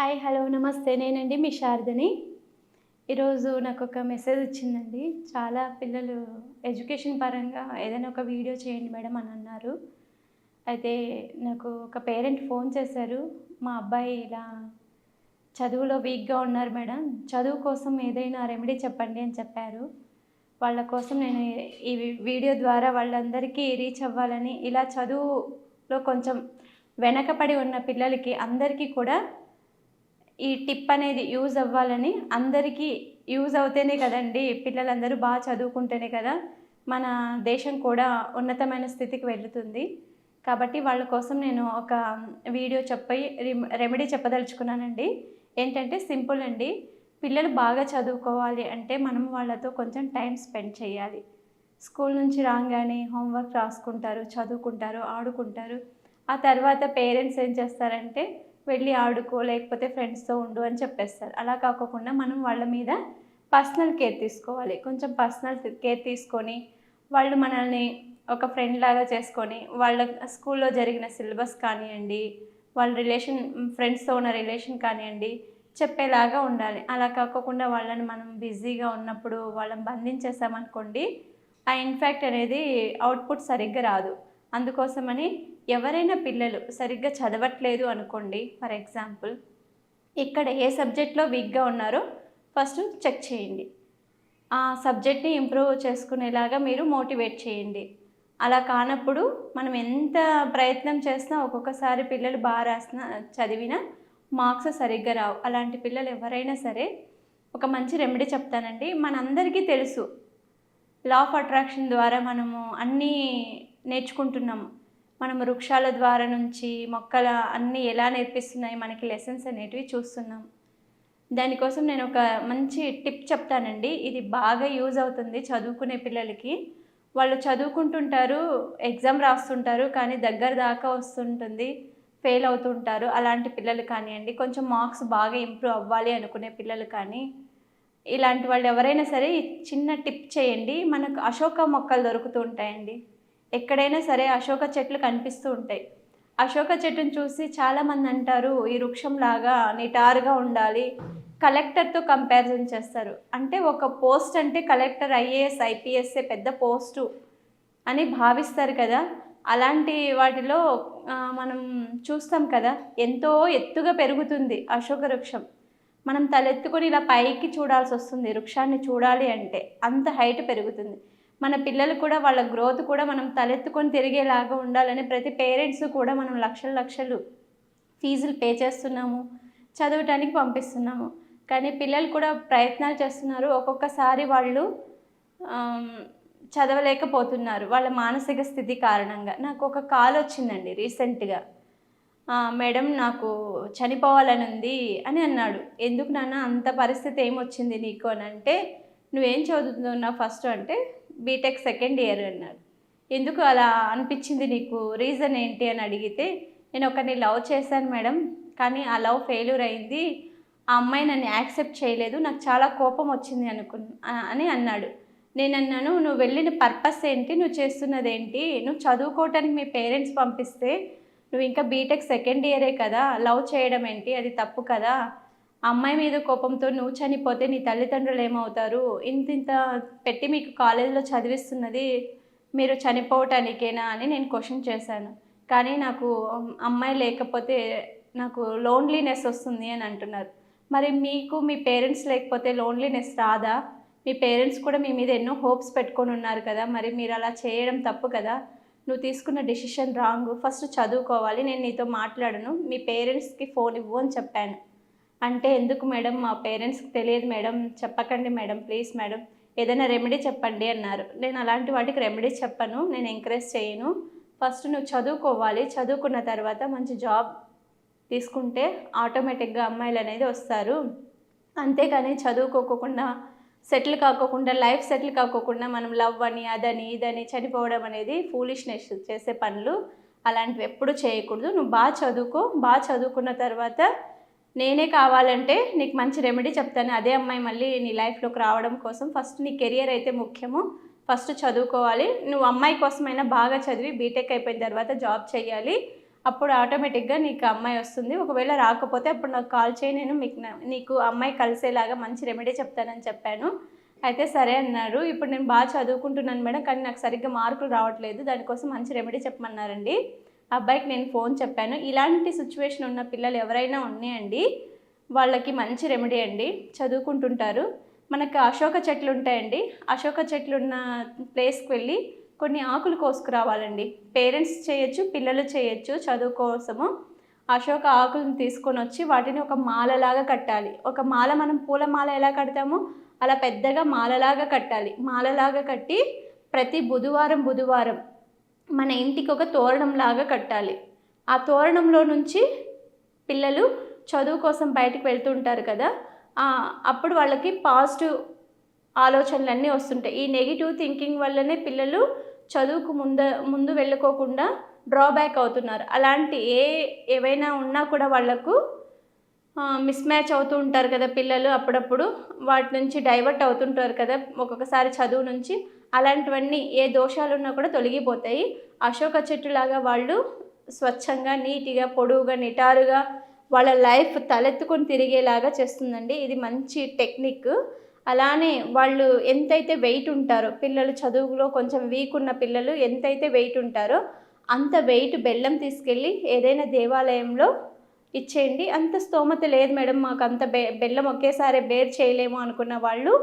Hi hello నమస్తే. నేనండి మీ శారదని. ఈరోజు నాకొక మెసేజ్ వచ్చిందండి. చాలా పిల్లలు ఎడ్యుకేషన్ పరంగా ఏదైనా ఒక వీడియో చేయండి మేడం అని అన్నారు. అయితే నాకు ఒక పేరెంట్ ఫోన్ చేశారు. మా అబ్బాయి ఇలా చదువులో వీక్‌గా ఉన్నారు మేడం. చదువు కోసం ఏదైనా రెమెడీ చెప్పండి అని చెప్పారు. వాళ్ళ కోసం నేను ఈ వీడియో ద్వారా వాళ్ళందరికీ రీచ్ అవ్వాలని, ఇలా చదువులో కొంచెం వెనకపడి ఉన్న పిల్లలకి అందరికీ కూడా ఈ టిప్ అనేది యూజ్ అవ్వాలని, అందరికీ యూజ్ అవుతేనే కదండీ పిల్లలందరూ బాగా చదువుకుంటేనే కదా మన దేశం కూడా ఉన్నతమైన స్థితికి వెళుతుంది. కాబట్టి వాళ్ళ కోసం నేను ఒక వీడియో చెప్పి రెమెడీ చెప్పదలుచుకున్నానండి. ఏంటంటే సింపుల్ అండి. పిల్లలు బాగా చదువుకోవాలి అంటే మనం వాళ్ళతో కొంచెం టైం స్పెండ్ చేయాలి. స్కూల్ నుంచి రాగానే హోంవర్క్ రాసుకుంటారు, చదువుకుంటారు, ఆడుకుంటారు. ఆ తర్వాత పేరెంట్స్ ఏం చేస్తారంటే వెళ్ళి ఆడుకో, లేకపోతే ఫ్రెండ్స్‌తో ఉండు అని చెప్పేస్తారు. అలా కాకోకుండా మనం వాళ్ళ మీద పర్సనల్ కేర్ తీసుకోవాలి. కొంచెం పర్సనల్ కేర్ తీసుకొని, వాళ్ళు మనల్ని ఒక ఫ్రెండ్ లాగా చేసుకొని, వాళ్ళ స్కూల్లో జరిగిన సిలబస్ కానియండి, వాళ్ళ ఫ్రెండ్స్‌తో ఉన్న రిలేషన్ కానియండి, చెప్పేలాగా ఉండాలి. అలా కాకోకుండా వాళ్ళని మనం బిజీగా ఉన్నప్పుడు వాళ్ళని బంధించేసామనుకోండి, ఆ ఇన్ఫాక్ట్ అనేది అవుట్‌పుట్ సరిగ్గా రాదు. అందుకోసమని ఎవరైనా పిల్లలు సరిగ్గా చదవట్లేదు అనుకోండి, ఫర్ ఎగ్జాంపుల్ ఇక్కడ ఏ సబ్జెక్ట్లో వీక్‌గా ఉన్నారో ఫస్ట్ చెక్ చేయండి. ఆ సబ్జెక్ట్ని ఇంప్రూవ్ చేసుకునేలాగా మీరు మోటివేట్ చేయండి. అలా కానప్పుడు మనం ఎంత ప్రయత్నం చేసినా ఒక్కొక్కసారి పిల్లలు బాగా చదివినా మార్క్స్ సరిగ్గా రావు. అలాంటి పిల్లలు ఎవరైనా సరే ఒక మంచి రెమెడీ చెప్తానండి. మనందరికీ తెలుసు, లా ఆఫ్ అట్రాక్షన్ ద్వారా మనము అన్నీ నేర్చుకుంటున్నాము. మనం వృక్షాల ద్వారా నుంచి మొక్కల అన్నీ ఎలా నేర్పిస్తున్నాయి మనకి లెసన్స్ అనేటివి చూస్తున్నాం. దానికోసం నేను ఒక మంచి టిప్ చెప్తానండి. ఇది బాగా యూజ్ అవుతుంది చదువుకునే పిల్లలకి. వాళ్ళు చదువుకుంటుంటారు, ఎగ్జామ్ రాస్తుంటారు, కానీ దగ్గర దాకా వస్తుంటుంది, ఫెయిల్ అవుతుంటారు. అలాంటి పిల్లలు కానివ్వండి, కొంచెం మార్క్స్ బాగా ఇంప్రూవ్ అవ్వాలి అనుకునే పిల్లలు కానీ, ఇలాంటి వాళ్ళు ఎవరైనా సరే ఈ చిన్న టిప్ చేయండి. మనకు అశోక మొక్కలు దొరుకుతూ ఉంటాయండి. ఎక్కడైనా సరే అశోక చెట్లు కనిపిస్తూ ఉంటాయి. అశోక చెట్టును చూసి చాలామంది అంటారు, ఈ వృక్షంలాగా నిటారుగా ఉండాలి. కలెక్టర్తో కంపారిజన్ చేస్తారు. అంటే ఒక పోస్ట్ అంటే కలెక్టర్, ఐఏఎస్, ఐపీఎస్ఏ పెద్ద పోస్టు అని భావిస్తారు కదా. అలాంటి వాటిలో మనం చూస్తాం కదా, ఎంతో ఎత్తుగా పెరుగుతుంది అశోక వృక్షం. మనం తలెత్తుకొని ఇలా పైకి చూడాల్సి వస్తుంది వృక్షాన్ని చూడాలి అంటే, అంత హైట్ పెరుగుతుంది. మన పిల్లలు కూడా వాళ్ళ గ్రోత్ కూడా మనం తలెత్తుకొని తిరిగేలాగా ఉండాలని ప్రతి పేరెంట్స్ కూడా మనం లక్షలు ఫీజులు పే చేస్తున్నాము, చదవటానికి పంపిస్తున్నాము. కానీ పిల్లలు కూడా ప్రయత్నాలు చేస్తున్నారు. ఒక్కొక్కసారి వాళ్ళు చదవలేకపోతున్నారు వాళ్ళ మానసిక స్థితి కారణంగా. నాకు ఒక కాల్ వచ్చిందండి రీసెంట్గా. మేడం నాకు చనిపోవాలని ఉంది అని అన్నాడు. ఎందుకు నాన్న అంత పరిస్థితి ఏమొచ్చింది నీకు అని అంటే, నువ్వేం చదువుతున్నావు ఫస్ట్ అంటే బీటెక్ సెకండ్ ఇయర్ అన్నాడు. ఎందుకు అలా అనిపించింది నీకు, రీజన్ ఏంటి అని అడిగితే, నేను ఒకరిని లవ్ చేశాను మేడం, కానీ ఆ లవ్ ఫెయిల్యూర్ అయింది. ఆ అమ్మాయి నన్ను యాక్సెప్ట్ చేయలేదు, నాకు చాలా కోపం వచ్చింది అని అన్నాడు. నేను అన్నాను, నువ్వు వెళ్ళిన పర్పస్ ఏంటి, నువ్వు చేస్తున్నది ఏంటి? నువ్వు చదువుకోవటానికి మీ పేరెంట్స్ పంపిస్తే నువ్వు ఇంకా బీటెక్ సెకండ్ ఇయరే కదా, లవ్ చేయడం ఏంటి, అది తప్పు కదా. అమ్మాయి మీద కోపంతో నువ్వు చనిపోతే నీ తల్లిదండ్రులు ఏమవుతారు? ఇంత పెట్టి మీకు కాలేజీలో చదివిస్తున్నది మీరు చనిపోవటానికేనా అని నేను క్వశ్చన్ చేశాను. కానీ నాకు అమ్మాయి లేకపోతే నాకు లోన్లీనెస్ వస్తుంది అని అంటున్నారు. మరి మీకు మీ పేరెంట్స్ లేకపోతే లోన్లీనెస్ రాదా? మీ పేరెంట్స్ కూడా మీ మీద ఎన్నో హోప్స్ పెట్టుకొని ఉన్నారు కదా, మరి మీరు అలా చేయడం తప్పు కదా. నువ్వు తీసుకున్న డెసిషన్ రాంగ్. ఫస్ట్ చదువుకోవాలి, నేను నీతో మాట్లాడను, మీ పేరెంట్స్కి ఫోన్ ఇవ్వు అని చెప్పాను. అంటే ఎందుకు మేడం, మా పేరెంట్స్కి తెలియదు మేడం, చెప్పకండి మేడం, ప్లీజ్ మేడం, ఏదైనా రెమెడీ చెప్పండి అన్నారు. నేను అలాంటి వాటికి రెమెడీ చెప్పను, నేను ఎంకరేజ్ చేయను. ఫస్ట్ నువ్వు చదువుకోవాలి, చదువుకున్న తర్వాత మంచి జాబ్ తీసుకుంటే ఆటోమేటిక్గా అమ్మాయిలు అనేది వస్తారు. అంతేకాని చదువుకోకుండా లైఫ్ సెటిల్ కాకోకుండా మనం లవ్ అని అదని ఇదని చనిపోవడం అనేది ఫూలిష్నెస్ చేసే పనులు. అలాంటివి ఎప్పుడు చేయకూడదు. నువ్వు బాగా చదువుకో, బాగా చదువుకున్న తర్వాత నేనే కావాలంటే నీకు మంచి రెమెడీ చెప్తాను. అదే అమ్మాయి మళ్ళీ నీ లైఫ్లోకి రావడం కోసం ఫస్ట్ నీ కెరియర్ అయితే ముఖ్యము. ఫస్ట్ చదువుకోవాలి. నువ్వు అమ్మాయి కోసమైనా బాగా చదివి బీటెక్ అయిపోయిన తర్వాత జాబ్ చేయాలి. అప్పుడు ఆటోమేటిక్గా నీకు అమ్మాయి వస్తుంది. ఒకవేళ రాకపోతే అప్పుడు నాకు కాల్ చేయి, నేను నీకు అమ్మాయి కలిసేలాగా మంచి రెమెడీ చెప్తానని చెప్పాను. అయితే సరే అన్నారు. ఇప్పుడు నేను బాగా చదువుకుంటున్నాను మేడం, కానీ నాకు సరిగ్గా మార్కులు రావట్లేదు, దానికోసం మంచి రెమెడీ చెప్పమన్నారండి. అబ్బాయికి నేను ఫోన్ చెప్పాను. ఇలాంటి సిచ్యువేషన్ ఉన్న పిల్లలు ఎవరైనా ఉన్నాయండి, వాళ్ళకి మంచి రెమెడీ అండి. చదువుకుంటుంటారు, మనకు అశోక చెట్లు ఉంటాయండి, అశోక చెట్లు ఉన్న ప్లేస్కి వెళ్ళి కొన్ని ఆకులు కోసుకురావాలండి. పేరెంట్స్ చేయొచ్చు, పిల్లలు చేయొచ్చు. చదువు కోసము అశోక ఆకులను తీసుకొని వచ్చి వాటిని ఒక మాలలాగా కట్టాలి. ఒక మాల, మనం పూల మాల ఎలా కడతామో అలా పెద్దగా మాలలాగా కట్టాలి. మాలలాగా కట్టి ప్రతి బుధవారం మన ఇంటికి ఒక తోరణం లాగా కట్టాలి. ఆ తోరణంలో నుంచి పిల్లలు చదువు కోసం బయటకు వెళ్తుంటారు కదా, అప్పుడు వాళ్ళకి పాజిటివ్ ఆలోచనలన్నీ వస్తుంటాయి. ఈ నెగిటివ్ థింకింగ్ వల్లనే పిల్లలు చదువుకు ముందు వెళ్ళకోకుండా డ్రాబ్యాక్ అవుతున్నారు. అలాంటి ఏవైనా ఉన్నా కూడా వాళ్ళకు మిస్ మ్యాచ్ అవుతూ ఉంటారు కదా పిల్లలు, అప్పుడప్పుడు వాటి నుంచి డైవర్ట్ అవుతుంటారు కదా ఒక్కొక్కసారి చదువు నుంచి. అలాంటివన్నీ ఏ దోషాలు ఉన్నా కూడా తొలగిపోతాయి. అశోక చెట్టులాగా వాళ్ళు స్వచ్ఛంగా, నీట్గా, పొడవుగా, నిటారుగా వాళ్ళ లైఫ్ తలెత్తుకొని తిరిగేలాగా చేస్తుందండి. ఇది మంచి టెక్నిక్. అలానే వాళ్ళు ఎంతైతే వెయిట్ ఉంటారో, పిల్లలు చదువులో కొంచెం వీక్ ఉన్న పిల్లలు ఎంతైతే వెయిట్ ఉంటారో అంత వెయిట్ బెల్లం తీసుకెళ్ళి ఏదైనా దేవాలయంలో ఇచ్చేయండి. అంత స్తోమత లేదు మేడం, మాకు అంత బెల్లం ఒకేసారి బేర్ చేయలేము అనుకున్న వాళ్ళు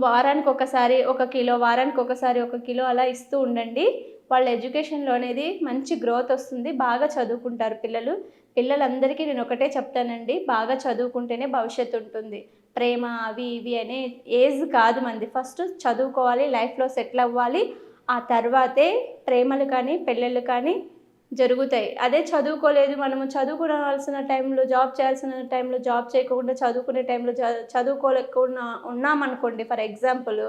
వారానికి ఒకసారి 1 కిలో, వారానికి ఒకసారి 1 కిలో అలా ఇస్తూ ఉండండి. వాళ్ళ ఎడ్యుకేషన్లో అనేది మంచి గ్రోత్ వస్తుంది, బాగా చదువుకుంటారు పిల్లలు. పిల్లలందరికీ నేను ఒకటే చెప్తానండి, బాగా చదువుకుంటేనే భవిష్యత్తు ఉంటుంది. ప్రేమ అవి ఇవి అనే ఏజ్ కాదు మంది. ఫస్ట్ చదువుకోవాలి, లైఫ్లో సెటిల్ అవ్వాలి, ఆ తర్వాతే ప్రేమలు కానీ పెళ్ళిళ్ళు కానీ జరుగుతాయి. అదే చదువుకోలేదు, మనము చదువుకోవాల్సిన టైంలో జాబ్ చేయాల్సిన టైంలో జాబ్ చేయకుండా చదువుకునే టైంలో చదువుకోలేకుండా ఉన్నామనుకోండి, ఫర్ ఎగ్జాంపుల్,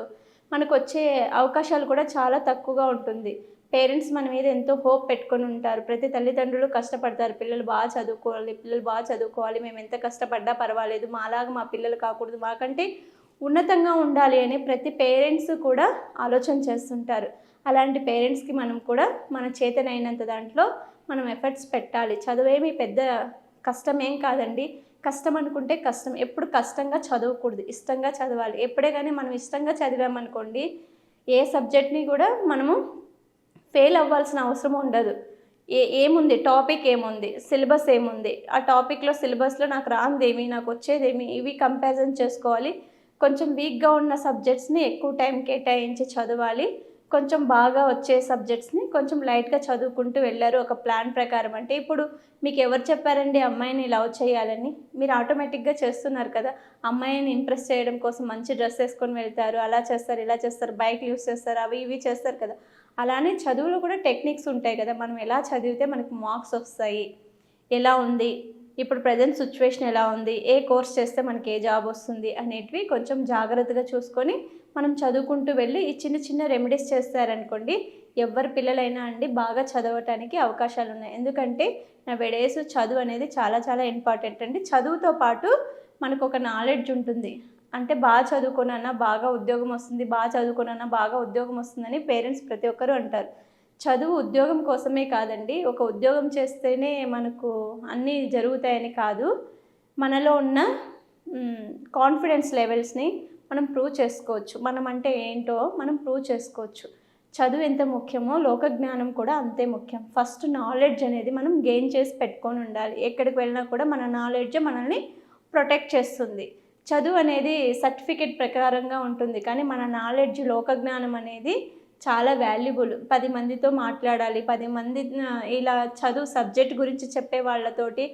మనకు వచ్చే అవకాశాలు కూడా చాలా తక్కువగా ఉంటుంది. పేరెంట్స్ మన మీద ఎంతో హోప్ పెట్టుకొని ఉంటారు. ప్రతి తల్లిదండ్రులు కష్టపడతారు, పిల్లలు బాగా చదువుకోవాలి, మేము ఎంత కష్టపడ్డా పర్వాలేదు, మాలాగా మా పిల్లలు కాకూడదు, మాకంటే ఉన్నతంగా ఉండాలి అని ప్రతి పేరెంట్స్ కూడా ఆలోచన చేస్తుంటారు. అలాంటి పేరెంట్స్కి మనం కూడా మన చేతనైనంత దాంట్లో మనం ఎఫర్ట్స్ పెట్టాలి. చదువేమీ పెద్ద కష్టమేం కాదండి. కష్టం అనుకుంటే కష్టం, ఎప్పుడు కష్టంగా చదవకూడదు, ఇష్టంగా చదవాలి. ఎప్పుడే కానీ మనం ఇష్టంగా చదివామనుకోండి, ఏ సబ్జెక్ట్ని కూడా మనము ఫెయిల్ అవ్వాల్సిన అవసరం ఉండదు. ఏముంది, టాపిక్ ఏముంది, సిలబస్ ఏముంది, ఆ టాపిక్లో సిలబస్లో నాకు రానిదేమి, నాకు వచ్చేదేమి, ఇవి కంపారిజన్ చేసుకోవాలి. కొంచెం వీక్గా ఉన్న సబ్జెక్ట్స్ని ఎక్కువ టైం కేటాయించి చదవాలి. కొంచెం బాగా వచ్చే సబ్జెక్ట్స్ని కొంచెం లైట్గా చదువుకుంటూ వెళ్ళారు ఒక ప్లాన్ ప్రకారం. అంటే ఇప్పుడు మీకు ఎవరు చెప్పారండి అమ్మాయిని లవ్ చేయాలని? మీరు ఆటోమేటిక్గా చేస్తున్నారు కదా. అమ్మాయిని ఇంప్రెస్ చేయడం కోసం మంచి డ్రెస్ వేసుకొని వెళ్తారు, అలా చేస్తారు, ఇలా చేస్తారు, బైక్లు యూస్ చేస్తారు, అవి ఇవి చేస్తారు కదా. అలానే చదువులో కూడా టెక్నిక్స్ ఉంటాయి కదా. మనం ఎలా చదివితే మనకు మార్క్స్ వస్తాయి, ఎలా ఉంది, ఇప్పుడు ప్రజెంట్ సిచ్యువేషన్ ఎలా ఉంది, ఏ కోర్స్ చేస్తే మనకి ఏ జాబ్ వస్తుంది అనేటివి కొంచెం జాగ్రత్తగా చూసుకొని మనం చదువుకుంటూ వెళ్ళి ఈ చిన్న చిన్న రెమెడీస్ చేస్తారనుకోండి, ఎవరి పిల్లలైనా అండి బాగా చదవటానికి అవకాశాలు ఉన్నాయి. ఎందుకంటే నా వెడేసు చదువు అనేది చాలా చాలా ఇంపార్టెంట్ అండి. చదువుతో పాటు మనకు ఒక నాలెడ్జ్ ఉంటుంది. అంటే బాగా చదువుకున్నా బాగా ఉద్యోగం వస్తుంది, బాగా చదువుకున్నా బాగా ఉద్యోగం వస్తుందని పేరెంట్స్ ప్రతి ఒక్కరూ అంటారు. చదువు ఉద్యోగం కోసమే కాదండి. ఒక ఉద్యోగం చేస్తేనే మనకు అన్నీ జరుగుతాయని కాదు. మనలో ఉన్న కాన్ఫిడెన్స్ లెవెల్స్ని మనం ప్రూవ్ చేసుకోవచ్చు. మనం అంటే ఏంటో మనం ప్రూవ్ చేసుకోవచ్చు. చదువు ఎంత ముఖ్యమో లోక జ్ఞానం కూడా అంతే ముఖ్యం. ఫస్ట్ నాలెడ్జ్ అనేది మనం గెయిన్ చేసి పెట్టుకొని ఉండాలి. ఎక్కడికి వెళ్ళినా కూడా మన నాలెడ్జ్ మనల్ని ప్రొటెక్ట్ చేస్తుంది. చదువు అనేది సర్టిఫికేట్ ప్రకారంగా ఉంటుంది, కానీ మన నాలెడ్జ్, లోక జ్ఞానం అనేది చాలా వాల్యుబుల్. 10 మందితో మాట్లాడాలి, 10 మంది ఇలా చదువు సబ్జెక్ట్ గురించి చెప్పే వాళ్ళతోటి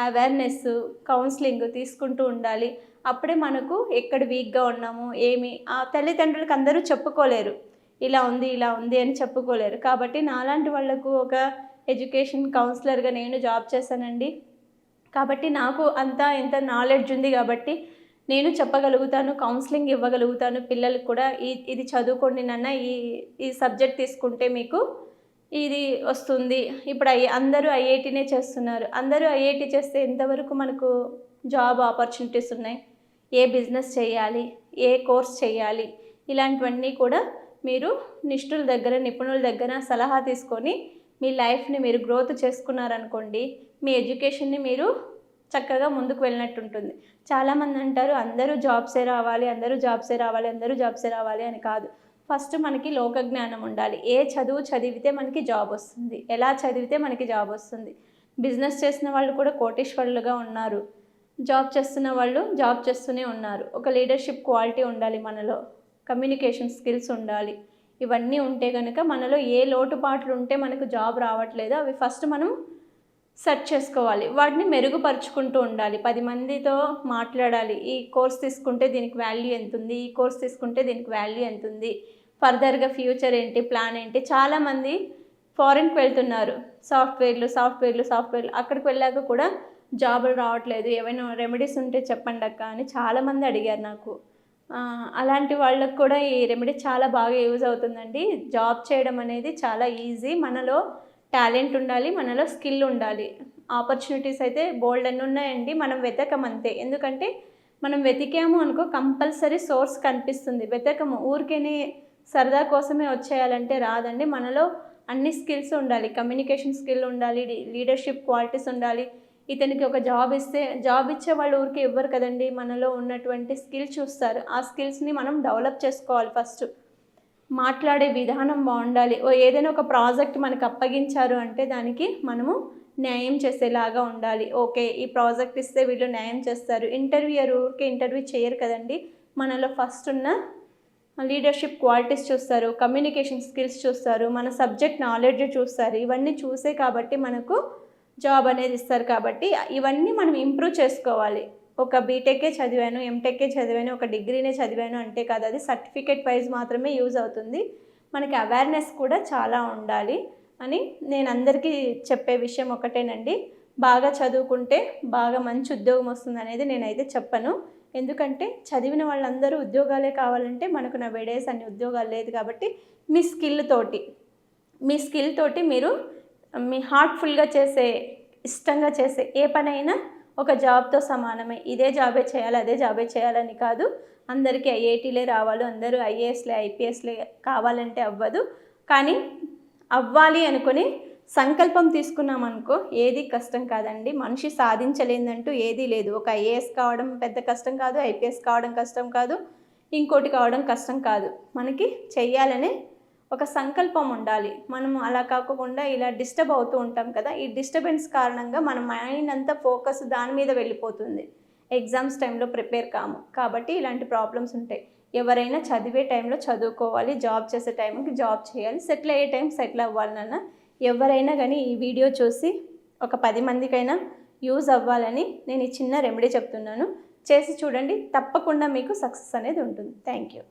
అవేర్నెస్, కౌన్సిలింగ్ తీసుకుంటూ ఉండాలి. అప్పుడే మనకు ఎక్కడ వీక్గా ఉన్నాము ఏమి ఆ తల్లిదండ్రులకు అందరూ చెప్పుకోలేరు, ఇలా ఉంది అని చెప్పుకోలేరు. కాబట్టి నాలాంటి వాళ్లకు ఒక ఎడ్యుకేషన్ కౌన్సిలర్గా నేను జాబ్ చేశానండి. కాబట్టి నాకు ఇంత నాలెడ్జ్ ఉంది కాబట్టి నేను చెప్పగలుగుతాను, కౌన్సిలింగ్ ఇవ్వగలుగుతాను పిల్లలకు కూడా. ఇది చదువుకోండి నాన్న, ఈ సబ్జెక్ట్ తీసుకుంటే మీకు ఇది వస్తుంది. ఇప్పుడు అందరూ ఐఐటీనే చేస్తున్నారు. అందరూ ఐఐటీ చేస్తే ఎంతవరకు మనకు జాబ్ ఆపర్చునిటీస్ ఉన్నాయి, ఏ బిజినెస్ చేయాలి, ఏ కోర్స్ చేయాలి, ఇలాంటివన్నీ కూడా మీరు నిష్ణుల దగ్గర, నిపుణుల దగ్గర సలహా తీసుకొని మీ లైఫ్ని మీరు గ్రోత్ చేసుకున్నారనుకోండి, మీ ఎడ్యుకేషన్ని మీరు చక్కగా ముందుకు వెళ్ళినట్టు ఉంటుంది. చాలామంది అంటారు అందరూ జాబ్సే రావాలి, అందరూ జాబ్సే రావాలి, అందరూ జాబ్సే రావాలి అని కాదు. ఫస్ట్ మనకి లోక జ్ఞానం ఉండాలి. ఏ చదువు చదివితే మనకి జాబ్ వస్తుంది, ఎలా చదివితే మనకి జాబ్ వస్తుంది. బిజినెస్ చేసిన వాళ్ళు కూడా కోటీశ్వరులుగా ఉన్నారు. జాబ్ చేస్తున్న వాళ్ళు జాబ్ చేస్తూనే ఉన్నారు. ఒక లీడర్షిప్ క్వాలిటీ ఉండాలి మనలో, కమ్యూనికేషన్ స్కిల్స్ ఉండాలి. ఇవన్నీ ఉంటే కనుక మనలో ఏ లోటుపాట్లు ఉంటే మనకు జాబ్ రావట్లేదో అవి ఫస్ట్ మనం సెర్చ్ చేసుకోవాలి. వాటిని మెరుగుపరుచుకుంటూ ఉండాలి. 10 మందితో మాట్లాడాలి. ఈ కోర్స్ తీసుకుంటే దీనికి వాల్యూ ఎంత ఉంది, ఈ కోర్స్ తీసుకుంటే దీనికి వాల్యూ ఎంత ఉంది, ఫర్దర్గా ఫ్యూచర్ ఏంటి, ప్లాన్ ఏంటి. చాలామంది ఫారిన్కి వెళ్తున్నారు, సాఫ్ట్వేర్లు అక్కడికి వెళ్ళాక కూడా జాబులు రావట్లేదు, ఏమైనా రెమెడీస్ ఉంటే చెప్పండి అక్క అని చాలామంది అడిగారు నాకు. అలాంటి వాళ్ళకు కూడా ఈ రెమెడీ చాలా బాగా యూజ్ అవుతుందండి. జాబ్ చేయడం అనేది చాలా ఈజీ. మనలో టాలెంట్ ఉండాలి, మనలో స్కిల్ ఉండాలి. ఆపర్చునిటీస్ అయితే బోల్డ్ అన్నీ ఉన్నాయండి, మనం వెతకమంతే. ఎందుకంటే మనం వెతికాము అనుకో కంపల్సరీ సోర్స్ కనిపిస్తుంది. వెతకము ఊరికేనే సరదా కోసమే వచ్చేయాలంటే రాదండి. మనలో అన్ని స్కిల్స్ ఉండాలి. కమ్యూనికేషన్ స్కిల్ ఉండాలి, లీడర్షిప్ క్వాలిటీస్ ఉండాలి. ఇతనికి ఒక జాబ్ ఇస్తే జాబ్ ఇచ్చే వాళ్ళు ఊరికి ఇవ్వరు కదండి, మనలో ఉన్నటువంటి స్కిల్ చూస్తారు. ఆ స్కిల్స్ని మనం డెవలప్ చేసుకోవాలి. ఫస్ట్ మాట్లాడే విధానం బాగుండాలి. ఏదైనా ఒక ప్రాజెక్ట్ మనకు అప్పగించారు అంటే దానికి మనము న్యాయం చేసేలాగా ఉండాలి. ఓకే, ఈ ప్రాజెక్ట్ ఇస్తే వీళ్ళు న్యాయం చేస్తారు. ఊరికే ఇంటర్వ్యూ చేయరు కదండి. మనలో ఫస్ట్ ఉన్న లీడర్షిప్ క్వాలిటీస్ చూస్తారు, కమ్యూనికేషన్ స్కిల్స్ చూస్తారు, మన సబ్జెక్ట్ నాలెడ్జ్ చూస్తారు. ఇవన్నీ చూసే కాబట్టి మనకు జాబ్ అనేది ఇస్తారు. కాబట్టి ఇవన్నీ మనం ఇంప్రూవ్ చేసుకోవాలి. ఒక బీటెక్కే చదివాను, ఎంటెక్కే చదివాను, ఒక డిగ్రీనే చదివాను అంటే కాదు, అది సర్టిఫికేట్ వైజ్ మాత్రమే యూజ్ అవుతుంది. మనకి అవేర్నెస్ కూడా చాలా ఉండాలి అని నేను అందరికీ చెప్పే విషయం ఒకటేనండి. బాగా చదువుకుంటే బాగా మంచి ఉద్యోగం వస్తుంది అనేది నేనైతే చెప్పను. ఎందుకంటే చదివిన వాళ్ళందరూ ఉద్యోగాలే కావాలంటే మనకు నవేడేస్ అన్ని ఉద్యోగాలు లేదు. కాబట్టి మీ స్కిల్ తోటి మీరు మీ హార్ట్ఫుల్గా చేసే, ఇష్టంగా చేసే ఏ పనైనా ఒక జాబ్తో సమానమే. ఇదే జాబే చేయాలి, అదే జాబే చేయాలని కాదు. అందరికీ ఐఐటీలే రావాలి, అందరూ ఐఏఎస్లే ఐపీఎస్లే కావాలంటే అవ్వదు. కానీ అవ్వాలి అనుకుని సంకల్పం తీసుకున్నామనుకో ఏది కష్టం కాదండి. మనిషి సాధించలేదంటూ ఏదీ లేదు. ఒక ఐఏఎస్ కావడం పెద్ద కష్టం కాదు, ఐపీఎస్ కావడం కష్టం కాదు, ఇంకోటి కావడం కష్టం కాదు. మనకి చెయ్యాలనే ఒక సంకల్పం ఉండాలి. మనం అలా కాకుండా ఇలా డిస్టర్బ్ అవుతూ ఉంటాం కదా, ఈ డిస్టర్బెన్స్ కారణంగా మన మైండ్ అంతా ఫోకస్ దాని మీద వెళ్ళిపోతుంది. ఎగ్జామ్స్ టైంలో ప్రిపేర్ కాము. కాబట్టి ఇలాంటి ప్రాబ్లమ్స్ ఉంటాయి. ఎవరైనా చదివే టైంలో చదువుకోవాలి, జాబ్ చేసే టైంకి జాబ్ చేయాలి, సెటిల్ అయ్యే టైం సెటిల్ అవ్వాలన్నా ఎవరైనా కానీ ఈ వీడియో చూసి ఒక 10 మందికైనా యూజ్ అవ్వాలని నేను ఈ చిన్న రెమెడీ చెప్తున్నాను. చేసి చూడండి, తప్పకుండా మీకు సక్సెస్ అనేది ఉంటుంది. Thank you.